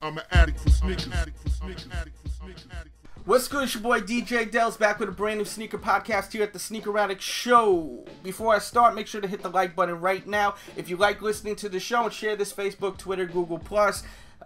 I'm an addict for sneakers. What's good? It's your boy DJ Dells back with a brand new sneaker podcast here at the Sneaker Addict Show. Before I start, make sure to hit the like button right now. If you like listening to the show, and share this Facebook, Twitter, Google+.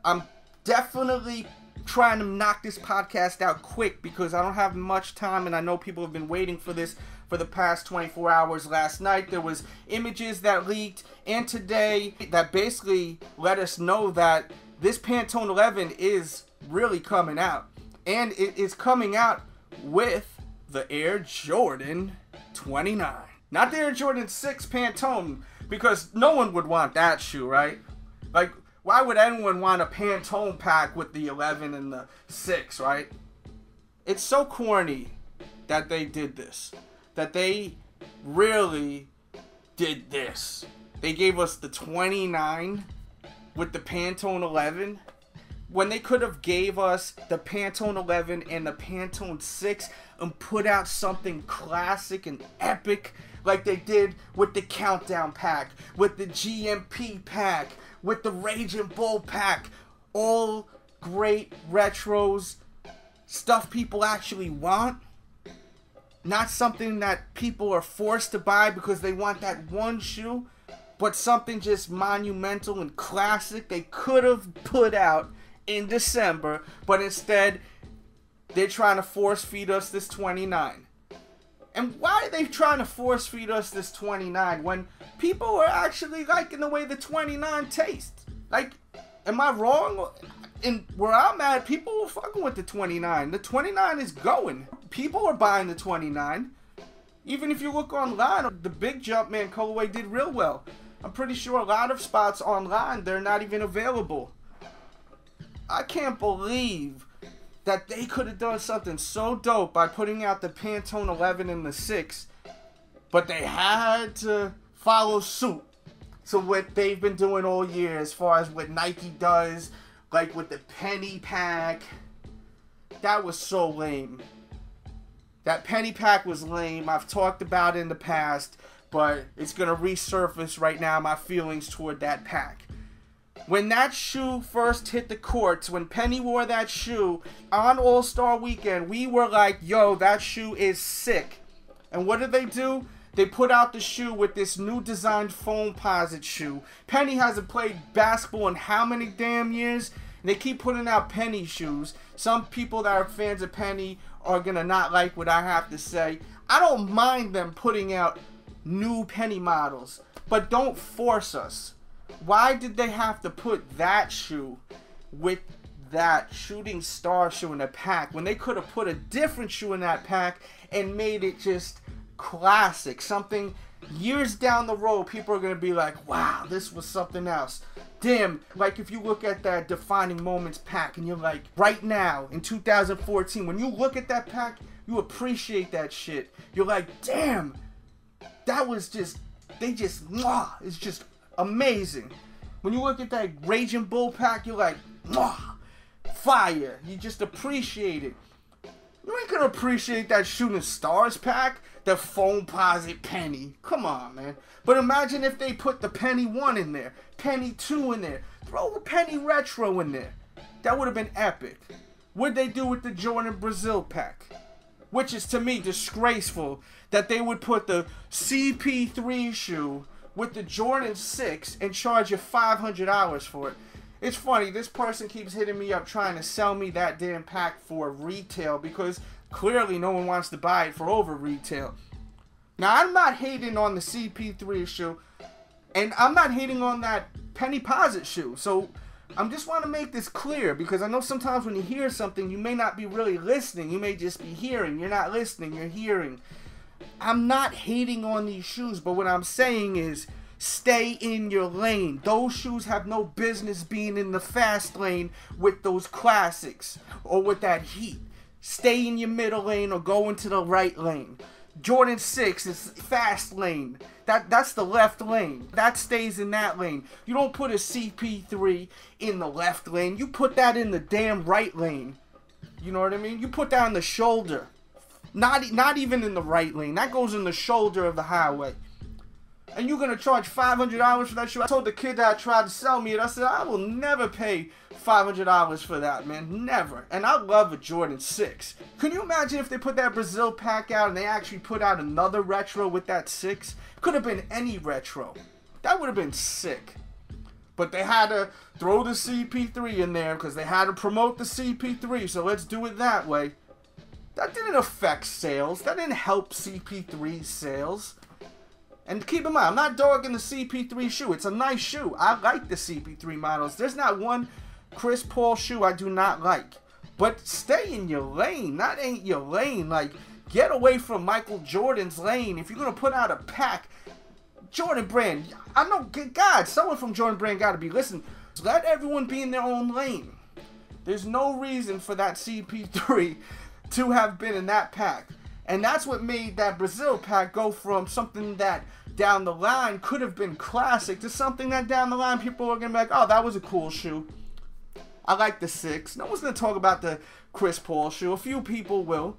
I'm definitely trying to knock this podcast out quick because I don't have much time, and I know people have been waiting for this for the past 24 hours. Last night there was images that leaked, and today that basically let us know that this Pantone 11 is really coming out. And it is coming out with the Air Jordan 29. Not the Air Jordan 6 Pantone, because no one would want that shoe, right? Like, why would anyone want a Pantone pack with the 11 and the 6, right? It's so corny that they did this. That they really did this. They gave us the 29 with the Pantone 11. When they could have gave us the Pantone 11 and the Pantone 6 and put out something classic and epic like they did with the Countdown pack, with the GMP pack, with the Raging Bull pack. All great retros, stuff people actually want. Not something that people are forced to buy because they want that one shoe, but something just monumental and classic they could have put out in December, but instead they're trying to force feed us this 29. And why are they trying to force feed us this 29 when people are actually liking the way the 29 tastes? Like, am I wrong? And where I'm at, people are fucking with the 29. The 29 is going. People are buying the 29. Even if you look online, the big Jumpman colorway did real well. I'm pretty sure a lot of spots online, they're not even available. I can't believe that they could have done something so dope by putting out the Pantone 11 and the 6, but they had to follow suit to what they've been doing all year as far as what Nike does, like with the penny pack. That was so lame. That penny pack was lame. I've talked about it in the past, but it's going to resurface right now, my feelings toward that pack. When that shoe first hit the courts, when Penny wore that shoe on All-Star Weekend, we were like, yo, that shoe is sick. And what did they do? They put out the shoe with this new designed Foamposite shoe. Penny hasn't played basketball in how many damn years? And they keep putting out Penny shoes. Some people that are fans of Penny are going to not like what I have to say. I don't mind them putting out new Penny models, but don't force us. Why did they have to put that shoe with that shooting star shoe in the pack when they could have put a different shoe in that pack and made it just classic? Something years down the road, people are going to be like, wow, this was something else. Damn, like if you look at that Defining Moments pack and you're like, right now in 2014, when you look at that pack, you appreciate that shit. You're like, damn, that was just, it's just amazing. When you look at that Raging Bull pack, you're like, fire. You just appreciate it. You ain't gonna appreciate that Shooting Stars pack, the Foamposite Penny. Come on, man. But imagine if they put the Penny 1 in there, Penny 2 in there, throw the Penny Retro in there. That would have been epic. What'd they do with the Jordan Brazil pack? Which is, to me, disgraceful that they would put the CP3 shoe with the Jordan 6 and charge you $500 for it. It's funny, this person keeps hitting me up trying to sell me that damn pack for retail because clearly no one wants to buy it for over retail. Now, I'm not hating on the CP3 shoe, and I'm not hating on that Pennyposite shoe. So I just want to make this clear because I know sometimes when you hear something, you may not be really listening. You may just be hearing. You're not listening, you're hearing. I'm not hating on these shoes, but what I'm saying is stay in your lane. Those shoes have no business being in the fast lane with those classics or with that heat. Stay in your middle lane or go into the right lane. Jordan 6 is fast lane. That's the left lane. That stays in that lane. You don't put a CP3 in the left lane. You put that in the damn right lane. You know what I mean? You put that on the shoulder. Not even in the right lane. That goes in the shoulder of the highway. And you're gonna charge $500 for that shoe? I told the kid that tried to sell me it, I said, I will never pay $500 for that, man. Never. And I love a Jordan 6. Can you imagine if they put that Brazil pack out and they actually put out another retro with that 6? Could have been any retro. That would have been sick. But they had to throw the CP3 in there because they had to promote the CP3, so let's do it that way. That didn't affect sales. That didn't help CP3 sales. And keep in mind, I'm not dogging the CP3 shoe. It's a nice shoe. I like the CP3 models. There's not one Chris Paul shoe I do not like. But stay in your lane. That ain't your lane. Like, get away from Michael Jordan's lane. If you're going to put out a pack, Jordan Brand, I know, God, someone from Jordan Brand got to be listening. Let everyone be in their own lane. There's no reason for that CP3 to have been in that pack. And that's what made that Brazil pack go from something that down the line could have been classic to something that down the line people are going to be like, oh, that was a cool shoe. I like the 6. No one's going to talk about the Chris Paul shoe. A few people will.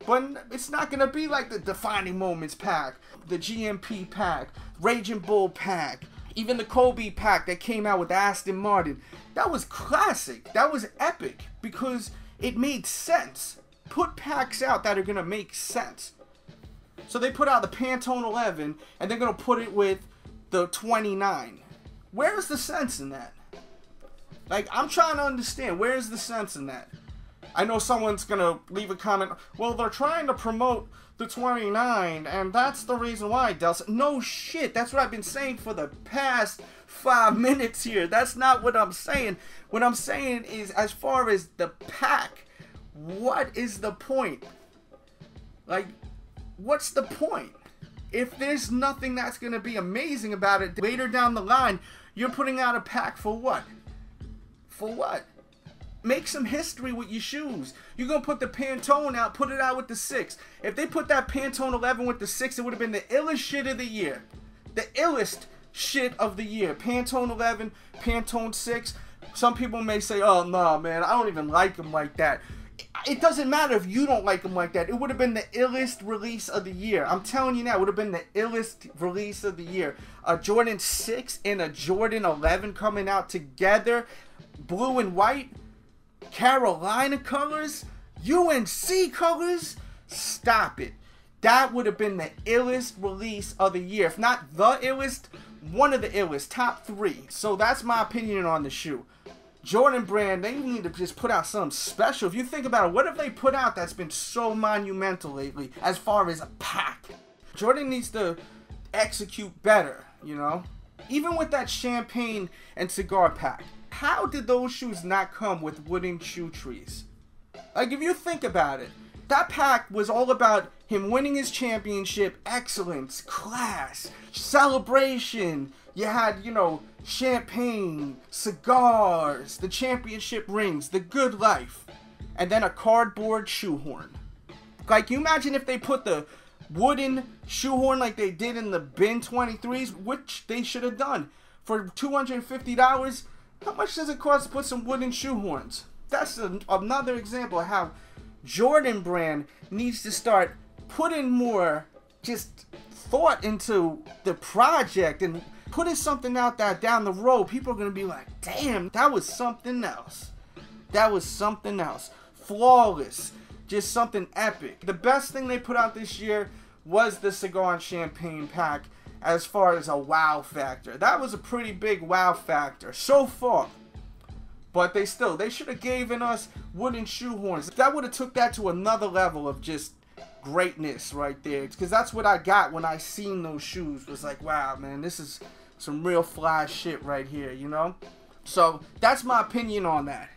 But it's not going to be like the Defining Moments pack, the GMP pack, Raging Bull pack, even the Kobe pack that came out with Aston Martin. That was classic. That was epic because it made sense. Put packs out that are going to make sense. So they put out the Pantone 11 and they're going to put it with the 29. Where's the sense in that? Like, I'm trying to understand. Where's the sense in that? I know someone's going to leave a comment. Well, they're trying to promote the 29 and that's the reason why, Del. No shit. That's what I've been saying for the past 5 minutes here. That's not what I'm saying. What I'm saying is, as far as the pack, what is the point? Like, what's the point? If there's nothing that's going to be amazing about it later down the line, you're putting out a pack for what? For what? Make some history with your shoes. You're going to put the Pantone out, put it out with the 6. If they put that Pantone 11 with the 6, it would have been the illest shit of the year. The illest shit of the year. Pantone 11, Pantone 6. Some people may say, oh, no, man, I don't even like them like that. It doesn't matter if you don't like them like that. It would have been the illest release of the year. I'm telling you now, it would have been the illest release of the year. A Jordan 6 and a Jordan 11 coming out together. Blue and white. Carolina colors. UNC colors. Stop it. That would have been the illest release of the year. If not the illest, one of the illest. Top 3. So that's my opinion on the shoe. Jordan Brand, they need to just put out something special. If you think about it, what have they put out that's been so monumental lately as far as a pack? Jordan needs to execute better, you know? Even with that champagne and cigar pack, how did those shoes not come with wooden shoe trees? Like, if you think about it, that pack was all about him winning his championship, excellence, class, celebration. You had, you know, champagne, cigars, the championship rings, the good life, and then a cardboard shoehorn. Like, you imagine if they put the wooden shoehorn like they did in the Bin 23s, which they should have done. For $250, how much does it cost to put some wooden shoehorns? That's another example of how Jordan Brand needs to start putting more just thought into the project and putting something out that down the road people are going to be like, damn, that was something else. That was something else. Flawless. Just something epic. The best thing they put out this year was the cigar and champagne pack as far as a wow factor. That was a pretty big wow factor so far. But they should have given us wooden shoehorns. That would have took that to another level of just greatness right there. Because that's what I got when I seen those shoes. Was like, wow, man, this is some real fly shit right here, you know? So that's my opinion on that.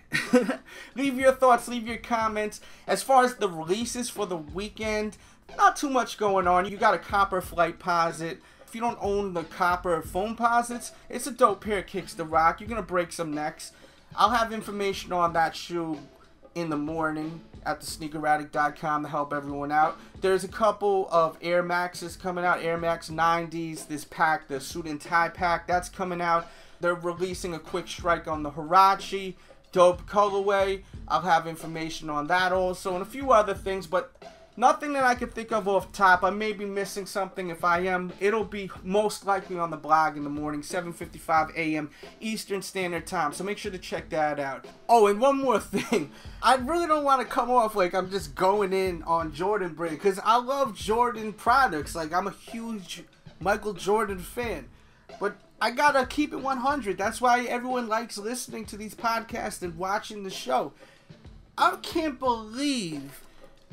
Leave your thoughts, leave your comments. As far as the releases for the weekend, not too much going on. You got a copper flight posit. If you don't own the copper foam posits, it's a dope pair of kicks to rock. You're going to break some necks. I'll have information on that shoe in the morning at thesneakeraddict.com to help everyone out. There's a couple of Air Maxes coming out, Air Max 90s, this pack, the suit and tie pack, that's coming out. They're releasing a quick strike on the Huarache, dope colorway. I'll have information on that also and a few other things, but Nothing that I can think of off top. I may be missing something. If I am, it'll be most likely on the blog in the morning, 7:55 a.m. Eastern Standard Time. So make sure to check that out. Oh, and one more thing. I really don't want to come off like I'm just going in on Jordan brand, because I love Jordan products. Like, I'm a huge Michael Jordan fan. But I gotta keep it 100. That's why everyone likes listening to these podcasts and watching the show. I can't believe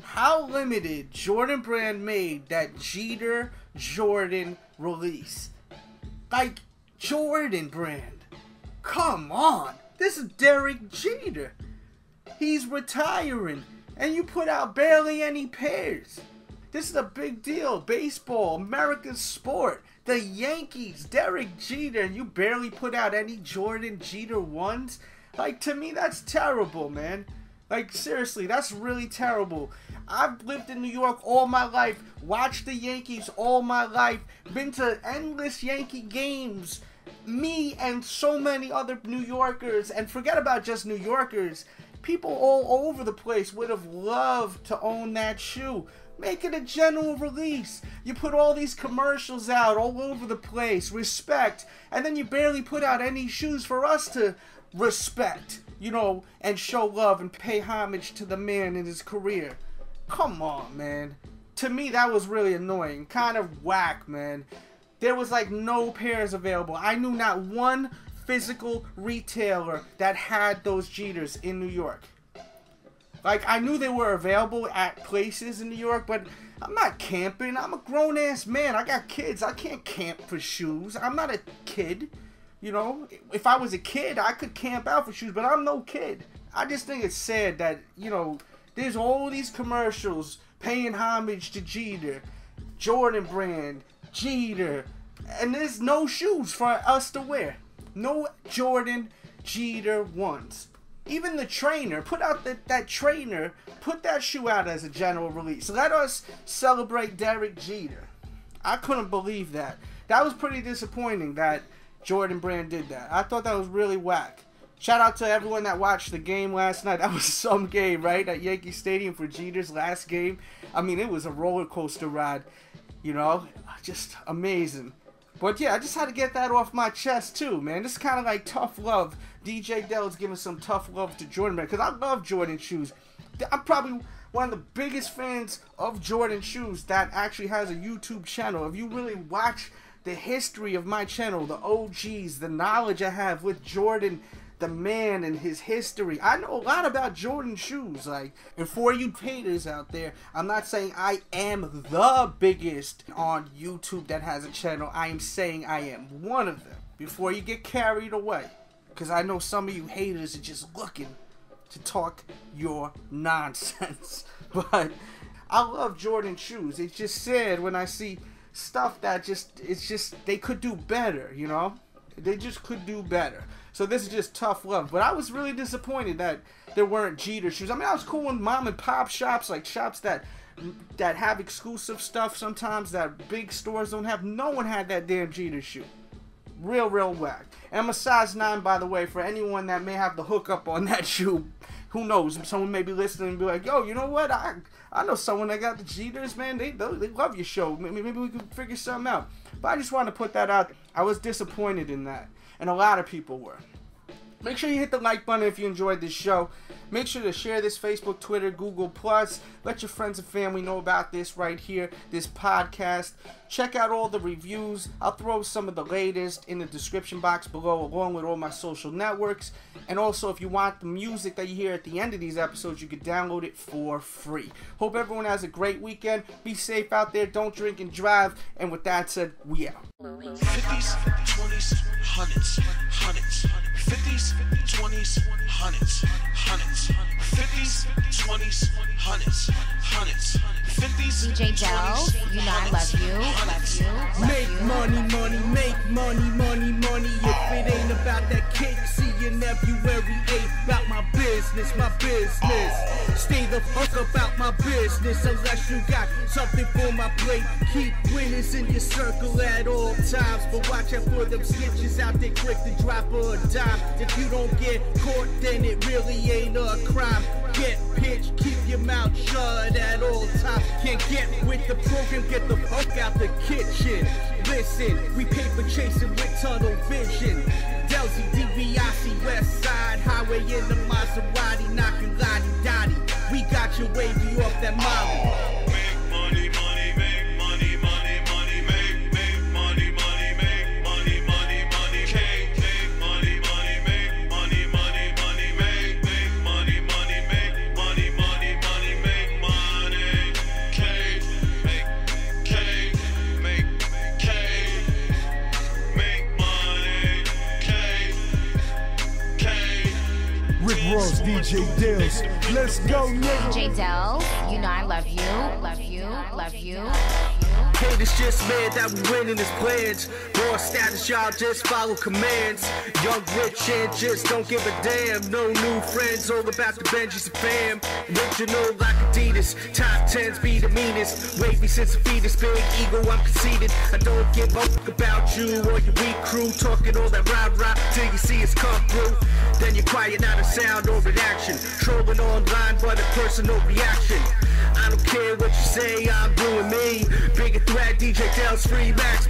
how limited Jordan Brand made that Jeter Jordan release. Like, Jordan Brand. Come on. This is Derek Jeter. He's retiring. And you put out barely any pairs. This is a big deal. Baseball, American sport. The Yankees, Derek Jeter, and you barely put out any Jordan Jeter ones? Like, to me, that's terrible, man. Like, seriously, that's really terrible. I've lived in New York all my life, watched the Yankees all my life, been to endless Yankee games. Me and so many other New Yorkers, and forget about just New Yorkers, people all over the place would have loved to own that shoe. Make it a general release. You put all these commercials out all over the place, respect, and then you barely put out any shoes for us to respect, you know, and show love and pay homage to the man in his career. Come on, man. To me, that was really annoying. Kind of whack, man. There was like no pairs available. I knew not one physical retailer that had those Jeters in New York. Like, I knew they were available at places in New York, but I'm not camping. I'm a grown-ass man. I got kids. I can't camp for shoes. I'm not a kid. You know, if I was a kid, I could camp out for shoes, but I'm no kid. I just think it's sad that, you know, there's all these commercials paying homage to Jeter, Jordan Brand, Jeter, and there's no shoes for us to wear. No Jordan Jeter ones. Even the trainer, put out that trainer, put that shoe out as a general release. Let us celebrate Derek Jeter. I couldn't believe that. That was pretty disappointing that Jordan Brand did that. I thought that was really whack. Shout out to everyone that watched the game last night. That was some game, right? At Yankee Stadium for Jeter's last game. I mean, it was a roller coaster ride. You know, just amazing. But yeah, I just had to get that off my chest too, man. This is kind of like tough love. DJ Dell's giving some tough love to Jordan Brand, because I love Jordan shoes. I'm probably one of the biggest fans of Jordan shoes that actually has a YouTube channel. If you really watch the history of my channel, the OGs, the knowledge I have with Jordan, the man and his history, I know a lot about Jordan shoes. Like, and for you haters out there, I'm not saying I am the biggest on YouTube that has a channel. I am saying I am one of them. Before you get carried away, because I know some of you haters are just looking to talk your nonsense. But I love Jordan shoes. It's just sad when I see stuff that they could do better, you know? They just could do better. So this is just tough love. But I was really disappointed that there weren't Jeter shoes. I mean, I was cool with mom and pop shops, like shops that have exclusive stuff sometimes that big stores don't have. No one had that damn Jeter shoe. Real whack. And I'm a size 9, by the way, for anyone that may have the hookup on that shoe. Who knows? Someone may be listening and be like, yo, you know what? I know someone that got the Jeters, man. They love your show. Maybe we could figure something out. But I just wanted to put that out. I was disappointed in that. And a lot of people were. Make sure you hit the like button if you enjoyed this show. Make sure to share this Facebook, Twitter, Google+. Let your friends and family know about this right here, this podcast. Check out all the reviews. I'll throw some of the latest in the description box below, along with all my social networks. And also, if you want the music that you hear at the end of these episodes, you can download it for free. Hope everyone has a great weekend. Be safe out there. Don't drink and drive. And with that said, we out. 50s, 20s, 100s, 50s, 20s, 100s, 50s, 20s, 100s, 50s. DJ Dells, you know I love you. Make money, make money. If it ain't about that cake, see you in February 8th. About my business. Stay the fuck about my business unless you got something for my plate. Keep winners in your circle at all times, but watch out for them snitches out there quick to drop a dime. If you don't get caught, then it really ain't a crime. get pitched, keep your mouth shut at all times. Can't get with the program, get the fuck out the kitchen. Listen, we paper chasing with tunnel vision. Delzy, DVIC, West Side Highway in the Maserati, knocking lottie dotty. We got your wavy off that molly. Make money, money, make money, money, money, make money, money, make money, money, money, cake, make money, money, make money, money, money, make money, money, make money, money, money, make money, cake, make cake, make cake, make money, cake, cake. Rick Ross, DJ Dales. Let's go, nigga. DJ Dells, you know I love you, love you, love you. Haters just mad that we winning his plans. Raw status, y'all just follow commands. Young, rich, and just don't give a damn. No new friends, all about the Benjis and fam. Original like Adidas, top 10s be the meanest. Wavy since a fetus, big ego, I'm conceited. I don't give a fuck about you or your weak crew. Talking all that rah-rah till you see us come through. Then you're quiet, not a sound or an action. Trolling online, but a personal reaction. I don't care what you say, I'm doing me. Bigger threat, DJ Dells, free max,